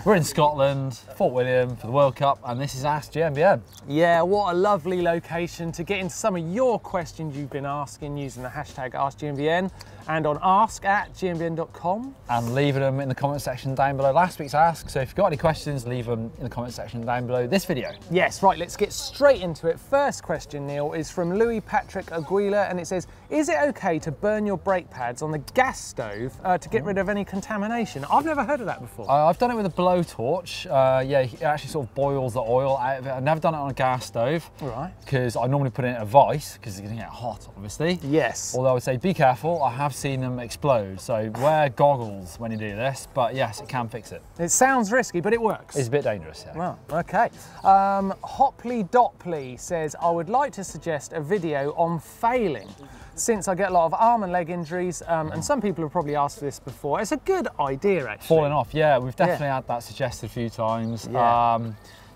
We're in Scotland, Fort William for the World Cup, and this is AskGMBN. Yeah, what a lovely location to get into some of your questions you've been asking using the hashtag AskGMBN and on ask@gmbn.com. And leaving them in the comment section down below last week's Ask. So if you've got any questions, leave them in the comment section down below this video. Yes, right, let's get straight into it. First question, Neil, is from LOUIE Patrick AGUILA, and it says, is it okay to burn your brake pads on the gas stove to get rid of any contamination? I've never heard of that before. I've done it with a blowtorch. Yeah, it actually sort of boils the oil out of it. I've never done it on a gas stove. Right. Because I normally put it in a vice, because it's going to get hot, obviously. Yes. Although I would say be careful, I have seen them explode. So wear goggles when you do this, but yes, it can fix it. It sounds risky, but it works. It's a bit dangerous, yeah. Well, okay. Hopley Dopley says, I would like to suggest a video on failing, since I get a lot of arm and leg injuries, and some people have probably asked for this before. It's a good idea, actually. Falling off, yeah, we've definitely had that suggested a few times.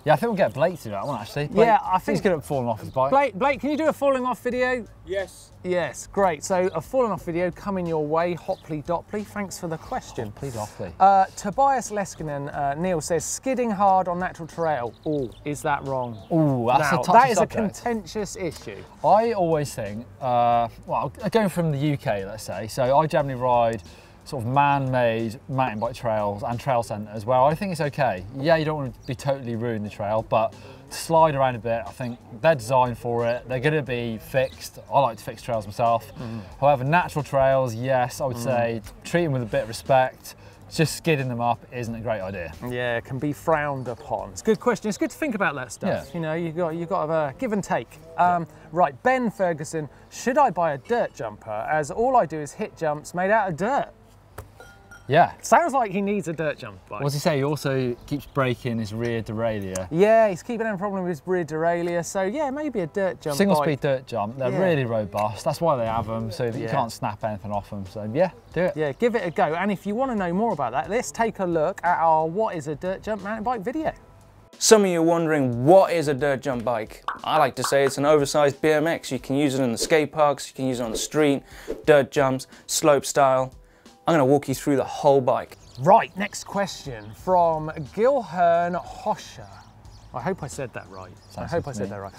Yeah, I think we'll get Blake to do that one, actually. Blake, yeah, I think he's good at falling off his bike. Blake, can you do a falling off video? Yes. Yes, great. So a falling off video coming your way, Hopley Dopley. Thanks for the question. Hopley Dopley. Tobias LESKINEN, Neil says, skidding hard on natural trail. Oh, is that wrong? Oh, that's now, a touchy that is subject. a contentious issue. I always think, well, going from the UK, let's say, so I generally ride sort of man-made mountain bike trails and trail centres where I think it's okay. Yeah, you don't want to be totally ruin the trail, but to slide around a bit, I think they're designed for it. They're going to be fixed. I like to fix trails myself. However, natural trails, yes, I would say treat them with a bit of respect. Just skidding them up isn't a great idea. Yeah, it can be frowned upon. It's a good question. It's good to think about that stuff. Yeah. You know, you got to give and take. Right, Ben Ferguson, should I buy a dirt jumper as all I do is hit jumps made out of dirt? Yeah. Sounds like he needs a dirt jump bike. What does he say? He also keeps breaking his rear derailleur. Yeah, he's keeping a problem with his rear derailleur. So yeah, maybe a dirt jump Single bike. speed dirt jump. They're really robust. That's why they have them, so that you can't snap anything off them. So yeah, do it. Yeah, give it a go. And if you want to know more about that, let's take a look at our What is a Dirt Jump mountain bike video. Some of you are wondering, what is a dirt jump bike? I like to say it's an oversized BMX. You can use it in the skate parks, you can use it on the street, dirt jumps, slope style. I'm going to walk you through the whole bike. Right, next question from GUILHERME HOESCHER. I hope I said that right. I hope I said that right.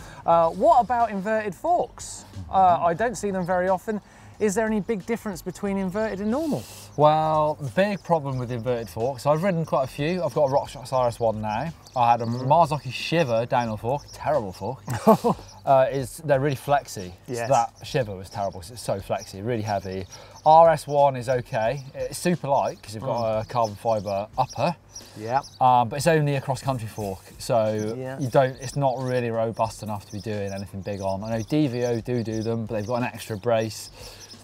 What about inverted forks? I don't see them very often. Is there any big difference between inverted and normal? Well, the big problem with inverted forks, I've ridden quite a few. I've got a RockShox RS1 now. I had a Marzocchi Shiver downhill fork, terrible fork. They're really flexy. Yes. So that Shiver was terrible because it's so flexy, really heavy. RS1 is okay. It's super light because you've got a carbon fibre upper. Yeah. But it's only a cross-country fork, so Yeah. it's not really robust enough to be doing anything big on. I know DVO do them, but they've got an extra brace.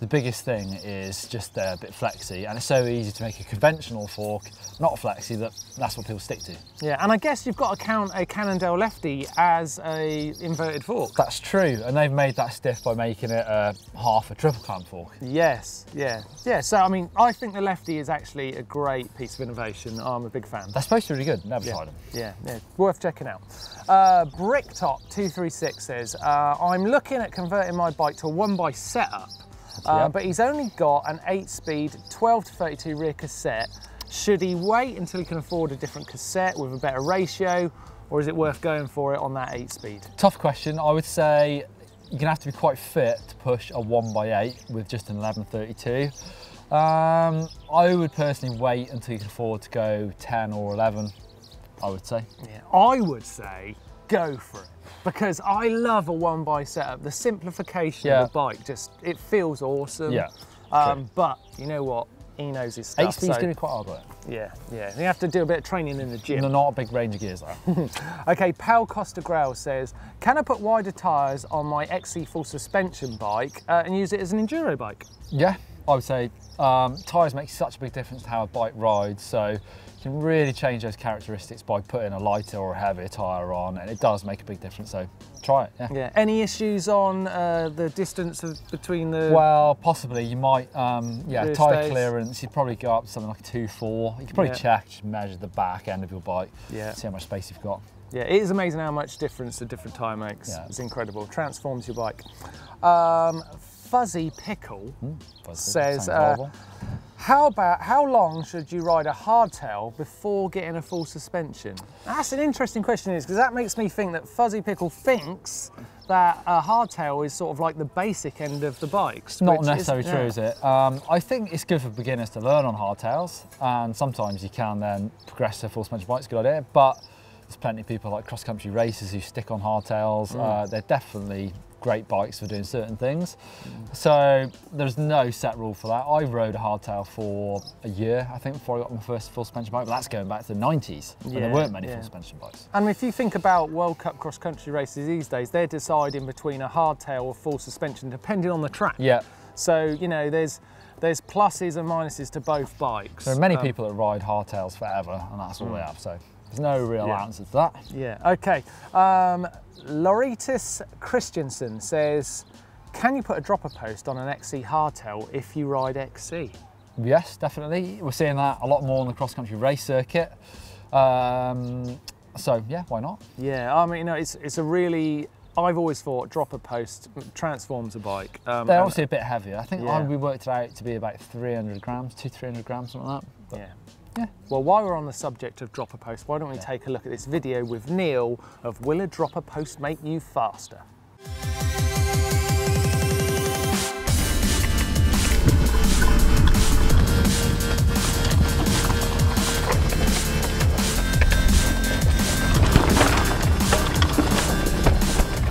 The biggest thing is just they're a bit flexy, and it's so easy to make a conventional fork not flexy that's what people stick to. Yeah, and I guess you've got to count a Cannondale Lefty as a inverted fork. That's true, and they've made that stiff by making it half a triple clamp fork. Yes, yeah. So I mean, I think the Lefty is actually a great piece of innovation. I'm a big fan. They're supposed to be really good, never tried them. Yeah, worth checking out. Bricktop236 says, I'm looking at converting my bike to a 1x setup. But he's only got an 8-speed 12 to 32 rear cassette. Should he wait until he can afford a different cassette with a better ratio, or is it worth going for it on that 8-speed? Tough question. I would say you're gonna have to be quite fit to push a 1x8 with just an 1132. I would personally wait until you can afford to go 10 or 11, I would say. Yeah, I would say go for it. Because I love a 1x setup. The simplification of the bike, it feels awesome. Yeah. But you know what? He knows his stuff. 8-speed's gonna be quite hard, right? Yeah. You have to do a bit of training in the gym. They're not a big range of gears though. Okay, Pal Costa GRAELL says, can I put wider tyres on my XC full suspension bike and use it as an enduro bike? Yeah, I would say tyres make such a big difference to how a bike rides, so you can really change those characteristics by putting a lighter or a heavier tyre on, and it does make a big difference, so try it, yeah. Any issues on the distance between the... Well, possibly, you might, tyre clearance, you'd probably go up to something like a 2.4. You could probably check, just measure the back end of your bike, see how much space you've got. Yeah, it is amazing how much difference a different tyre makes. Yeah. It's incredible, transforms your bike. Fuzzy Pickle says, How long should you ride a hardtail before getting a full suspension? That's an interesting question, because that makes me think that Fuzzy Pickle thinks that a hardtail is sort of like the basic end of the bikes. Not necessarily true, is it? I think it's good for beginners to learn on hardtails, and sometimes you can then progress to full suspension bikes, good idea, but there's plenty of people like cross-country racers who stick on hardtails. They're definitely great bikes for doing certain things. So there's no set rule for that. I rode a hardtail for a year, I think, before I got my first full suspension bike, but that's going back to the 90s, when there weren't many full suspension bikes. And if you think about World Cup cross-country races these days, they're deciding between a hardtail or full suspension, depending on the track. Yeah. So, you know, there's pluses and minuses to both bikes. There are many people that ride hardtails forever, and that's all they have, so there's no real answer to that. Yeah, okay. LAURITS Christensen says, can you put a dropper post on an XC hardtail if you ride XC? Yes, definitely. We're seeing that a lot more on the cross-country race circuit. So yeah, why not? Yeah, I mean, you know, it's a really, I've always thought dropper post transforms a bike. They're obviously a bit heavier. I think we worked it out to be about 300 grams, 200-300 grams, something like that. But yeah. Well, while we're on the subject of dropper post, why don't we take a look at this video with Neil of Will a Dropper Post Make You Faster?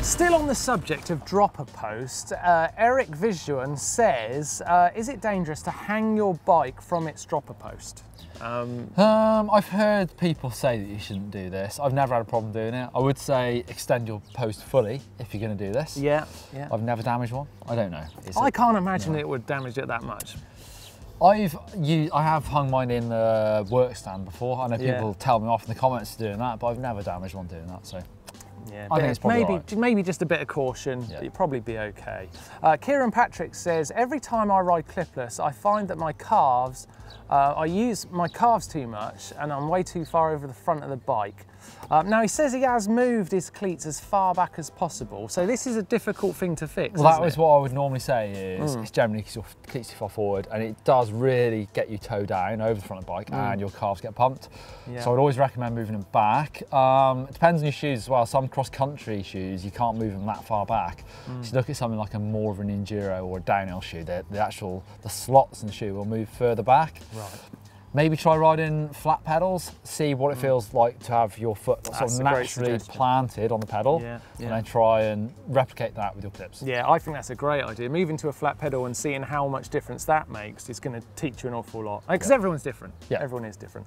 Still on the subject of dropper post, Eric Vision says, is it dangerous to hang your bike from its dropper post? I've heard people say that you shouldn't do this. I've never had a problem doing it. I would say extend your post fully if you're going to do this. Yeah. I've never damaged one. I don't know. I can't imagine it would damage it that much. I have hung mine in the work stand before. I know people tell me off in the comments doing that, but I've never damaged one doing that. So. Yeah, I think it's probably right. Maybe just a bit of caution, you'd probably be okay. KIERANPATRICK says, every time I ride clipless, I find that my calves, I use my calves too much and I'm way too far over the front of the bike. Now he says he has moved his cleats as far back as possible, so this is a difficult thing to fix. Well, that was what I would normally say is it's generally because your cleats too far forward, and it does really get you toe down over the front of the bike and your calves get pumped. So I'd always recommend moving them back. It depends on your shoes as well. Some cross-country shoes, you can't move them that far back. So you look at something like more of an enduro or a downhill shoe, the slots in the shoe will move further back. Right. Maybe try riding flat pedals, see what it feels like to have your foot sort of naturally planted on the pedal, and then try and replicate that with your clips. Yeah, I think that's a great idea. Moving to a flat pedal and seeing how much difference that makes is going to teach you an awful lot. Because everyone's different. Yeah. Everyone is different.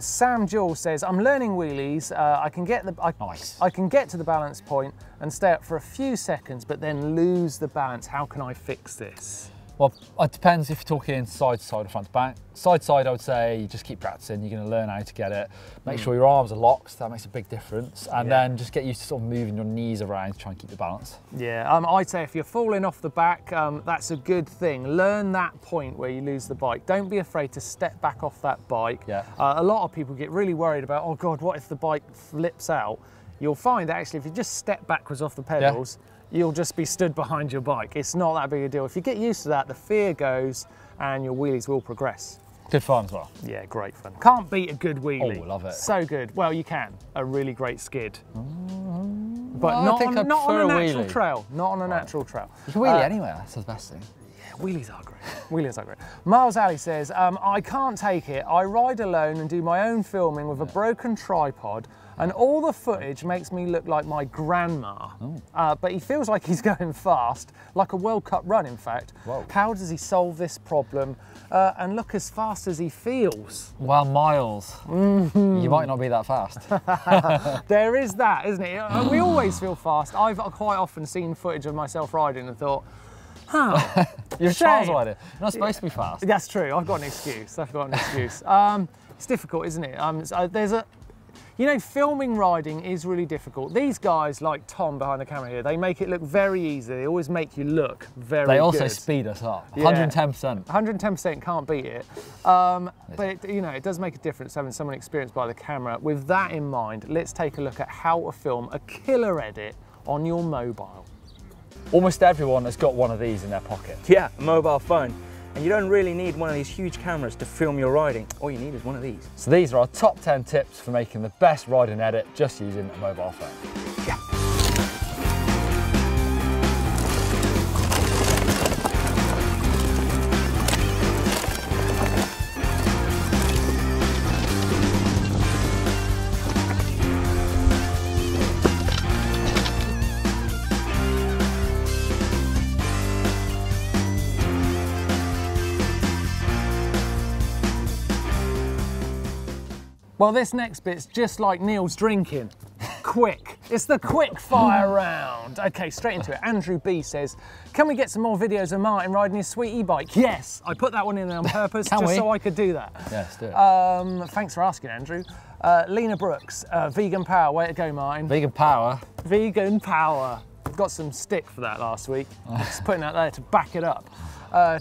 Sam Jewell says, I'm learning wheelies. I can get to the balance point and stay up for a few seconds, but then lose the balance. How can I fix this? Well, it depends if you're talking side to side or front to back. Side to side, I would say you just keep practicing. You're going to learn how to get it. Make sure your arms are locked. That makes a big difference. And then just get used to sort of moving your knees around to try and keep your balance. Yeah, I'd say if you're falling off the back, that's a good thing. Learn that point where you lose the bike. Don't be afraid to step back off that bike. Yeah. A lot of people get really worried about, oh God, what if the bike flips out? You'll find that actually if you just step backwards off the pedals, you'll just be stood behind your bike. It's not that big a deal. If you get used to that, the fear goes and your wheelies will progress. Good fun as well. Yeah, great fun. Can't beat a good wheelie. Oh, love it. So good. Well, you can. A really great skid. But well, not on a natural trail. Not on a natural trail. You can wheelie anywhere, that's the best thing. Yeah, wheelies are great. Wheelies are great. Miles Alley says, I can't take it. I ride alone and do my own filming with a broken tripod, and all the footage makes me look like my grandma. But he feels like he's going fast, like a World Cup run, in fact. Whoa. How does he solve this problem and look as fast as he feels? Well, Miles, you might not be that fast. There is that, isn't it? We always feel fast. I've quite often seen footage of myself riding and thought, huh, you're a trials rider. You're not supposed to be fast. That's true. I've got an excuse. It's difficult, isn't it? You know, filming riding is really difficult. These guys, like Tom behind the camera here, they make it look very easy. They always make you look very good. They also speed us up, 110%. 110%, can't beat it. But you know, it does make a difference having someone experienced by the camera. With that in mind, let's take a look at how to film a killer edit on your mobile. Almost everyone has got one of these in their pocket. Yeah, a mobile phone. And you don't really need one of these huge cameras to film your riding. All you need is one of these. So these are our top 10 tips for making the best riding edit just using a mobile phone. Yeah. Well, this next bit's just like Neil's drinking. Quick. It's the quick fire round. Okay, straight into it. Andrew B says, can we get some more videos of Martyn riding his sweet e-bike? Yes, I put that one in there on purpose just so I could do that. Yes, do it. Thanks for asking, Andrew. Lina Brooks, vegan power. Way to go, Martyn. Vegan power. Vegan power. Got some stick for that last week. Just putting that there to back it up.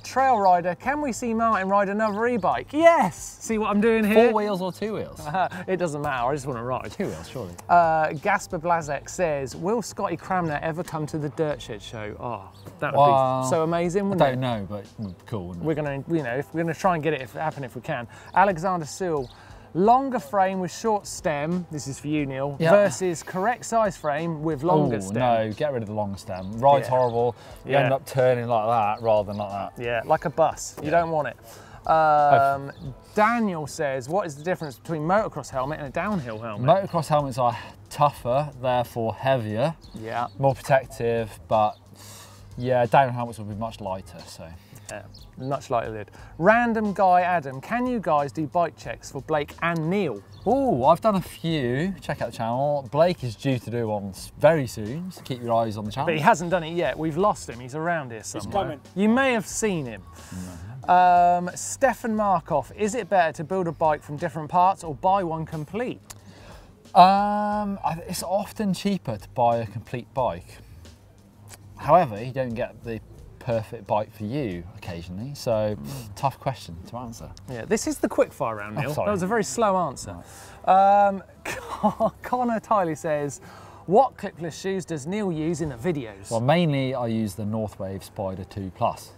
TRAILRIDER, can we see Martyn ride another e-bike? Yes! See what I'm doing here? 4 wheels or 2 wheels? It doesn't matter, I just want to ride. 2 wheels, surely. GASPER BLAZEK says, will Scotty Cramner ever come to the Dirt Shed show? Oh, that would be so amazing, wouldn't it? I don't know, but cool, wouldn't it? We're going to, you know, we're going to try and get it happen if we can. Alexander Seal, longer frame with short stem, this is for you, Neil, versus correct size frame with longer stem. No, get rid of the long stem. Ride's horrible. You end up turning like that rather than like that. Yeah, like a bus. You don't want it. Daniel says, what is the difference between motocross helmet and a downhill helmet? Motocross helmets are tougher, therefore heavier. Yeah. More protective, but yeah, downhill helmets will be much lighter, so. Yeah, much lighter lid. Random guy Adam, can you guys do bike checks for Blake and Neil? Oh, I've done a few. Check out the channel. Blake is due to do one very soon, so keep your eyes on the channel. But he hasn't done it yet. We've lost him. He's around here somewhere. He's coming. You may have seen him. Stefan Markov, is it better to build a bike from different parts or buy one complete? It's often cheaper to buy a complete bike. However, you don't get the perfect bike for you occasionally, so tough question to answer. Yeah, this is the quick fire round, Neil. Sorry. That was a very slow answer. Connor Tiley says, what clipless shoes does Neil use in the videos? Well, mainly I use the Northwave Spider 2 Plus.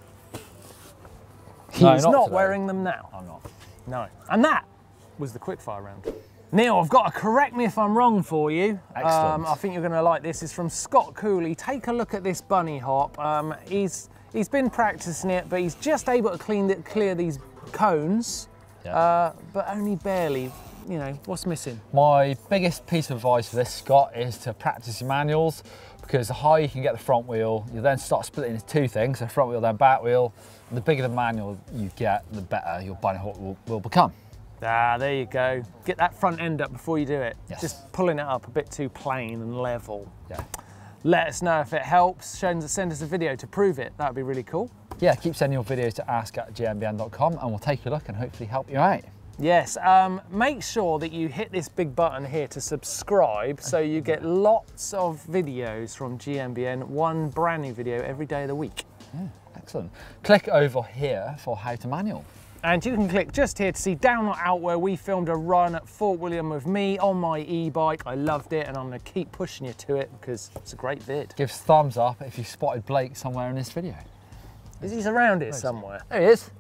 He's not wearing them now. I'm not. No. And that was the quick fire round. Neil, I've got to correct me if I'm wrong for you. Excellent. I think you're going to like this. It's from Scott Cooley. Take a look at this bunny hop. He's been practicing it, but he's just able to clear these cones, but only barely. You know, what's missing? My biggest piece of advice for this, Scott, is to practice your manuals, because the higher you can get the front wheel, you then start splitting into two things, so front wheel then back wheel. And the bigger the manual you get, the better your bunny hop will become. Ah, there you go. Get that front end up before you do it. Yes. Just pulling it up a bit too plain and level. Yeah. Let us know if it helps. Send us a video to prove it. That would be really cool. Yeah, keep sending your videos to ask@GMBN.com and we'll take a look and hopefully help you out. Yes, make sure that you hit this big button here to subscribe so you get lots of videos from GMBN, one brand new video every day of the week. Yeah, excellent. Click over here for how to manual. And you can click just here to see Down Not Out, where we filmed a run at Fort William with me on my e-bike. I loved it and I'm going to keep pushing you to it because it's a great vid. Give us a thumbs up if you spotted Blake somewhere in this video. Is he around here somewhere? There he is.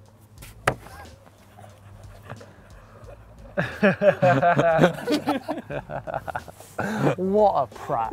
What a prat.